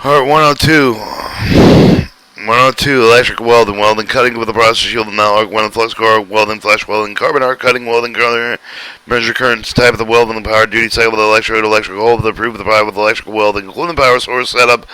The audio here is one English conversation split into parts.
Part 102. 102. Electric welding. Welding cutting with a process shield and metal arc. Welding flux core arc. Welding flash welding. Carbon arc cutting. Welding color. Measure currents. Type of the welding. The power duty cycle with the electrode. Electrical hole with the proof of the power with electrical welding. Including the power source setup.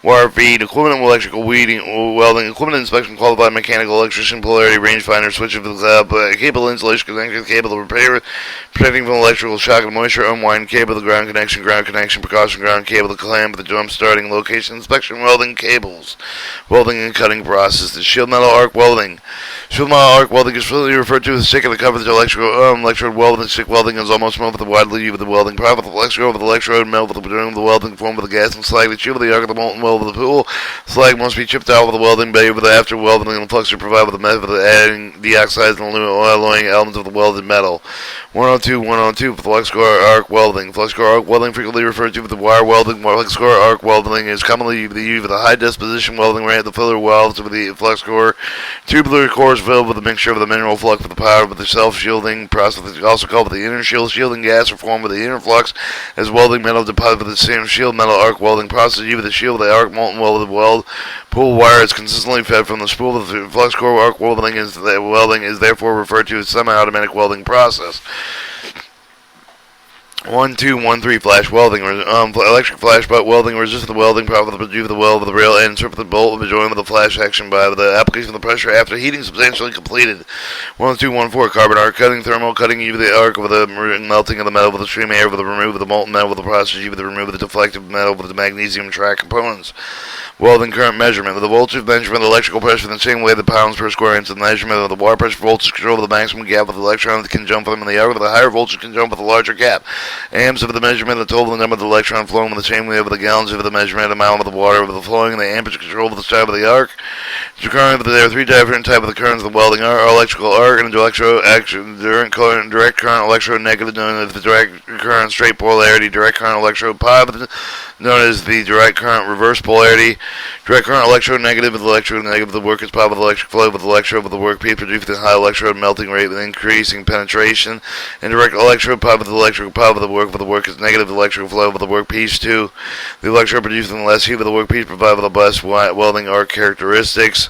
Wire feed, equipment electrical welding, equipment inspection, qualified mechanical electrician, polarity, rangefinder, switch of the cable installation, connection, cable repair, protecting from electrical shock and moisture, unwind cable, the ground connection, precaution, ground cable, the clamp, the jump starting, location inspection, welding cables, welding and cutting process, the shield metal arc welding. Shield metal arc welding is frequently referred to as stick of the cover. The electrode welding. Stick welding is almost known for the widely used with the welding. Profit with the electrode with the electrode, melt with the welding, form with the gas and slag. The shield of the arc of the molten weld with the pool. Slag must be chipped out with the welding bay with the after welding and the flux to provide with the method of adding deoxides and alloying elements of the welded metal. 102 for flux core arc welding. Flux core arc welding frequently referred to with the wire welding. Flux core arc welding is commonly used with a high disposition welding rate. The filler welds with the flux core. Tubular cores filled with a mixture of the mineral flux with the power with the self-shielding process, also called the inner shield. Shielding gas are formed with the inner flux as welding metal deposit with the same shield metal arc welding process. Used with the shield of the arc molten welded weld. Pool wire is consistently fed from the spool of the flux core arc welding is therefore referred to as semi-automatic welding process. 1213 flash welding. Electric flash butt welding resist the welding power of the weld with the rail end insert the bolt with the joint with the flash action by the application of the pressure after heating substantially completed. 1214 carbon arc cutting. Thermal cutting with the arc with the melting of the metal with the stream air with the remove of the molten metal with the process with the remove of the deflective metal with the magnesium track components. Welding current measurement. With the voltage measurement of the electrical pressure in the same way the pounds per square inch. The measurement of the wire pressure voltage control with the maximum gap with the electron that can jump from the arc with the higher voltage can jump with a larger gap. Amps of the measurement of the total number of the electron flowing with the same way with the gallons of the measurement amount of the water with the flowing and the amperage control with the type of the arc. The current, there are three different types of the currents of the welding arc: electrical arc and electro action, direct current electrode negative known as the direct current straight polarity, direct current electrode positive known as the direct current reverse polarity. Direct current electrode negative with electrode negative. The work is powered with electric flow with electrode with the workpiece produced with a high electrode melting rate with increasing penetration. And direct electrode powered with electrical power with the work is negative electrical flow with the workpiece too. The electrode producing less heat with the workpiece provide with the best welding arc characteristics.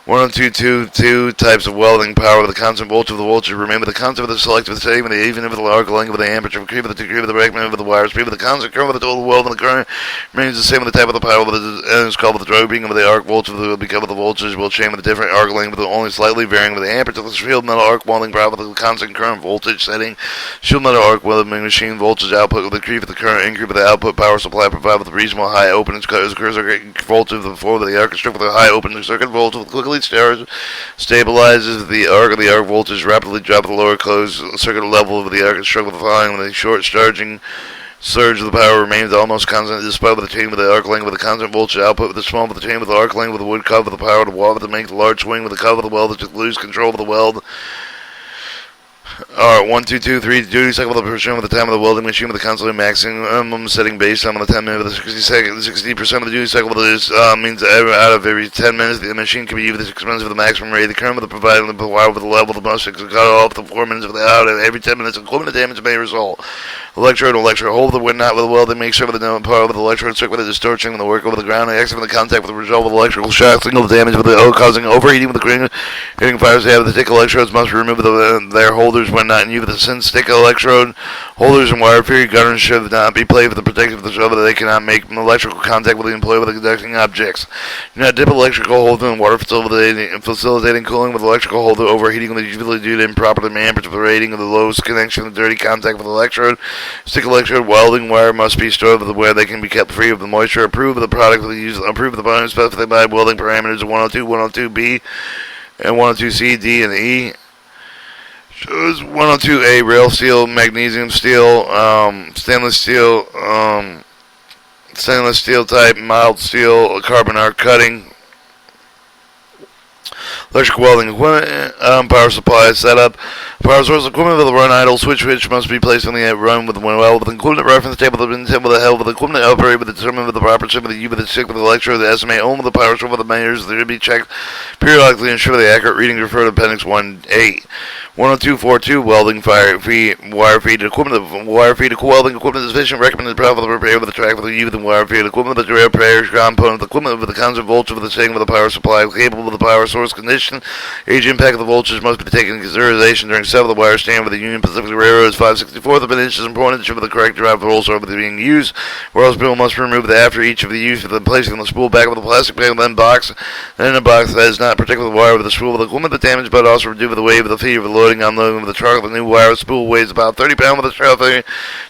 1222 types of welding power with the constant voltage of the voltage. Remember the constant of the selective setting with the even of the arc length with the amperage of the degree of the break of the wire speed with the constant current with the total weld and the current remains the same with the type of the power with the is called with the driving of the arc voltage will become with the voltage will change with a different arc length with only slightly varying with the amperage of the shield metal arc welding power with the constant current voltage setting. Shield metal arc welding machine voltage output with the creep of the current increase with the output power supply provided with a reasonable high opening circuit voltage before the arc struck with a high opening circuit voltage with quickly stabilizes the arc voltage rapidly drop at the lower closed circuit level of the arc struck with the following with a short charging surge of the power remains almost constant despite with the chain with the arc length with the constant voltage output with the small with the chain with the arc length with the wood cover with the power to wall to make the large swing with the cover of the weld to lose control of the weld. Alright, 1, 2, 2, 3. Duty cycle with the percent with the time of the welding machine with the constantly maximum setting base time on the 10 minutes with the 60% of the duty cycle with this means out of every 10 minutes the machine can be used with the expense of the maximum rate. The current with the providing the wire with the level of the most cut off the 4 minutes of the out every 10 minutes equipment damage may result. Electrode hold the wind knot with the welding make sure with the power with the electrode circuit with the distortion with the work over the ground and exit with the contact with the result with the electrical shock signal damage with the causing overheating with the hitting fires. They have the thick electrodes must remove their holders when not in use with the thin stick electrode holders and wire period gunners should not be played with the protective of the show that they cannot make electrical contact with the employee with the conducting objects. Do not dip electrical holder in water facilitating cooling with electrical holder overheating with usually due to improper amperage of the rating of the lowest connection and dirty contact with the electrode. Stick electrode welding wire must be stored where they can be kept free of the moisture. Approve of the product with the use. Approve of the volume specified by welding parameters of 102, 102B, and 102C, D, and E. Shows 102A rail steel, magnesium steel, stainless steel type, mild steel, carbon arc cutting. Electric welding equipment, power supply setup. Power source equipment with a run idle switch which must be placed on the run with one well with an equipment reference table with the help with the equipment operate with the determined with the proper chip with the U with the stick with the electrode, the SMA ohm with the power source with the measures that should be checked periodically and ensure the accurate reading refer to appendix 1A. 10242 welding wire feed equipment. Wire feed welding equipment is efficient. Recommended profit for repair with the track with the U with the wire feed equipment with the repair component equipment with the constant voltage with the setting with the power supply capable with the power source condition. Age impact of the voltage must be taken into consideration during several of the wire stand with the Union Pacific Railroad's 5/64 of an inch is important to ensure the correct drive roll source being used. Where else people must be removed after each of the use with the placing the spool back with the plastic bag then box and in a box that is not protected with the wire with the spool with the equipment the damage but also due to the weight of the feed of the loading unloading with the truck. The new wire spool weighs about 30 pounds with the truck.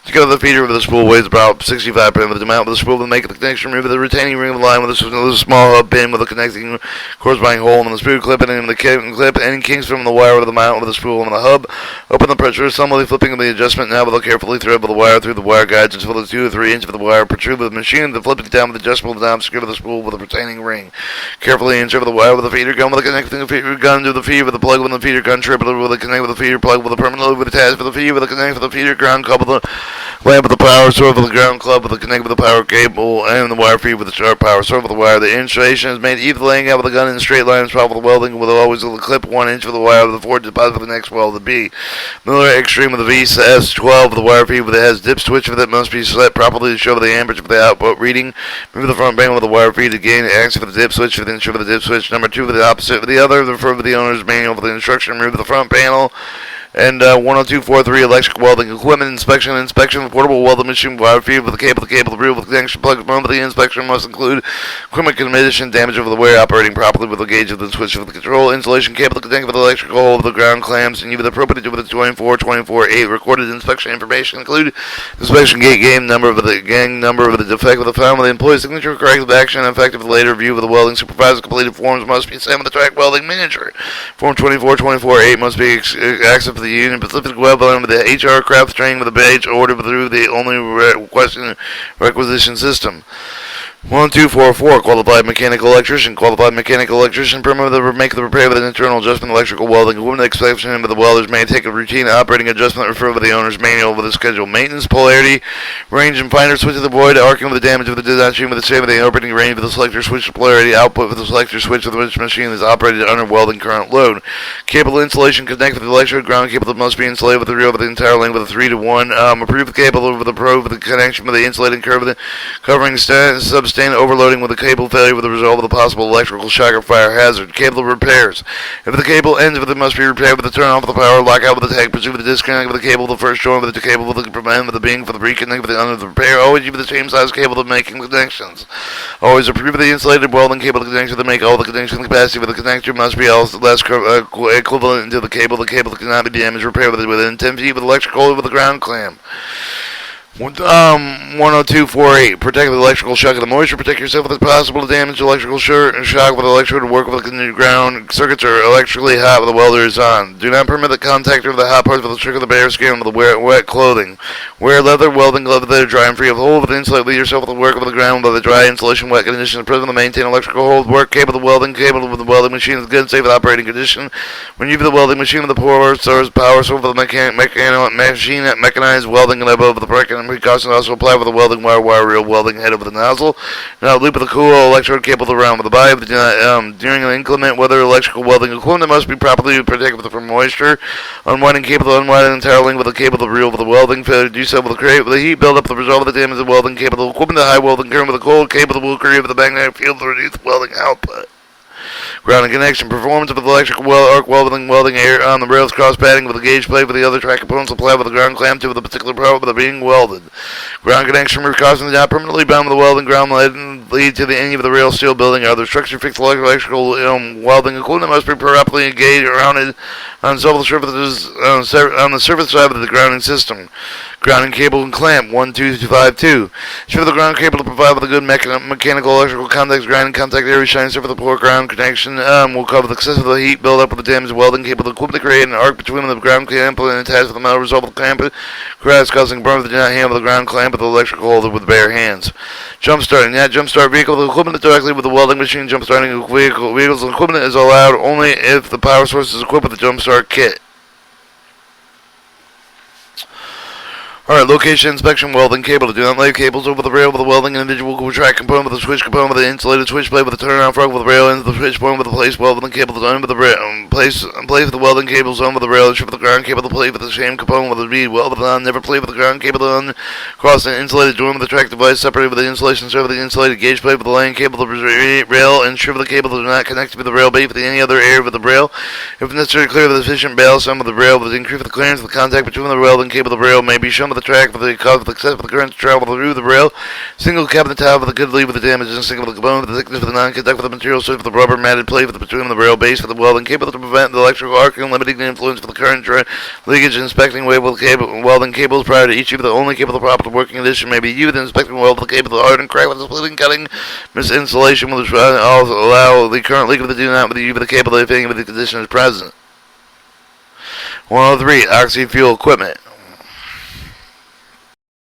Together the feeder with the spool weighs about 65 pounds with the mount with the spool to make the connection remove the retaining ring of the line with a small hub pin with a connecting corresponding hole in the spool clip and in the clip any kinks from the wire with the mount with the spool and the hub. Open the pressure assembly flipping the adjustment now with carefully thread with the wire through the wire guides until the 2 or 3 inches of the wire protrude with the machine. The flipping down with the adjustable knob secure with the spool with a retaining ring. Carefully insert the wire with the feeder gun with the connecting feeder gun to the feeder with the plug with the feeder gun triple with the connect with the feeder plug with the permanent with the attach for the feeder with the connect for the feeder ground couple the lamp with the power source with the ground club with the connect with the power cable and the wire feed with the sharp power source with the wire. The installation is made either laying out with the gun in straight lines, probably with the welding with always with the clip 1 inch for the wire with the forward deposit for the next weld the B. Miller Extreme with the VS12 with the wire feed with it has dip switch with it must be set properly to show the amperage for the output reading. Move the front panel with the wire feed again, axis for the dip switch for the ensure for the dip switch. Number 2 for the opposite for the other, refer to the owner's manual for the instruction. Remove the front panel. And 10243 electric welding equipment inspection of portable welding machine wire feed with the cable, the reel with the connection plug component. The inspection must include equipment condition, damage of the wire operating properly with the gauge of the switch of the control, installation cable, the connect with the electrical hole with the ground clamps, and even the appropriate with the 24-24-8 recorded inspection information include inspection gate game number of the gang number of the defect with the found with the employee signature, corrective action, and effective later review of the welding supervisor. Completed forms must be sent with the track welding manager. Form 24-24-8 must be accessed for the Union Pacific Welding with the HR craft training with the badge ordered through the only requisition system. 1244 qualified mechanical electrician. Qualified mechanical electrician permit to make the repair with an internal adjustment electrical welding equipment. Exception with the welders may take a routine operating adjustment refer to the owner's manual with a schedule. Maintenance, polarity, range and finder switch of the void, arcing with the damage of the design with the same of the operating range with the selector switch to polarity, output with the selector switch with which machine is operated under welding current load. Cable installation connect with the electric ground cable that must be insulated with the reel with the entire length with a 3-to-1. Approve the cable with the probe with the connection with the insulating curve with the covering substandard overloading with the cable failure with the result of the possible electrical shock or fire hazard. Cable repairs. If the cable ends, if it must be repaired with the turn off of the power, lockout with the tag, pursue with the disconnect with the cable, the first joint with the cable with the prevent with the being for the reconnect with the under the repair. Always use the same size cable to making connections. Always approve of the insulated welding cable connection to make all the connection capacity with the connector must be less equivalent to the cable. The cable cannot be damaged. Repair within 10 feet with electrical with the ground clamp. 10248. Protect the electrical shock of the moisture. Protect yourself if possible to damage the electrical shock with electrode to work with the ground circuits are electrically hot when the welder is on. Do not permit the contact of the hot parts with the trick of the bare skin with the wet clothing. Wear leather welding gloves that are dry and free of hold with the insulate. Leave yourself with the work with the ground with the dry insulation wet conditions. Present to maintain electrical hold. Work cable with the welding machine is good and safe with operating condition. When you use the welding machine with the power source with the machine mechanized welding and above the precaution also apply with the welding wire reel welding head over the nozzle. Now loop of the cool electrode cable around with the body. During an inclement weather, electrical welding equipment must be properly protected from moisture. Unwinding cable to unwind an entire link with the cable to reel with the welding. Failure to do so will create with the heat build up the result of the damage of the welding cable. The equipment, the high welding current with the cold cable will create with the magnetic field to reduce welding output. Grounding connection. Performance of the electrical arc welding air on the rails cross padding with the gauge plate with the other track components applied with the ground clamp to the particular part with the being welded. Ground connection precautions not permanently bound with the welding ground lead to the end of the rail steel building or other structure. Fixed electrical welding equipment must be properly engaged or mounted on several surfaces on the surface side of the grounding system. Grounding cable and clamp 1252. Ensure the ground cable to provide with a good mechanical electrical contact. Grounding contact area shines surface of the poor ground connection will cover the excess of the heat build up with the damaged welding cable. The equipment to create an arc between the ground clamp and attached with the metal result of the clamp cracks causing burn if they do not handle the ground clamp with the electrical holder with bare hands. Jump starting. Jump start vehicle. The equipment directly with the welding machine. Jump starting vehicles and equipment is allowed only if the power source is equipped with the jump start kit. Alright, location inspection, welding cable. Do not lay cables over the rail with a welding individual track component with a switch component with an insulated switch plate with a turnaround frog with a rail into the switch point with a place welding cable designed with the rail. Place with the welding cable zone with the rail, strip with the ground cable to plate with the same component with a bead welded on. Never plate with the ground cable on. Cross an insulated joint with the track device separated with the insulation served with the insulated gauge plate with the laying cable to the rail and strip with the cable that do not connect to the rail bait with any other area with the rail. If necessary, clear with efficient bail some of the rail with increase the clearance of the contact between the welding cable and the rail may be shown with the track with the cause of the excess of the current to travel through the rail. Single cabinet tile with a good lead with the damage and single with the component with the thickness with the non-conductive with the material so with the rubber matted plate with the between the rail base for the welding cable to prevent the electrical arc and limiting the influence for the current leakage. Inspecting Waveable cable welding cables prior to each of the only cable the proper working condition may be used. Inspecting weldable cable the hard and crack with the splitting, cutting, misinsulation will also allow the current leak of the do not with the the cable if any of the condition is present. 103. Oxy fuel equipment.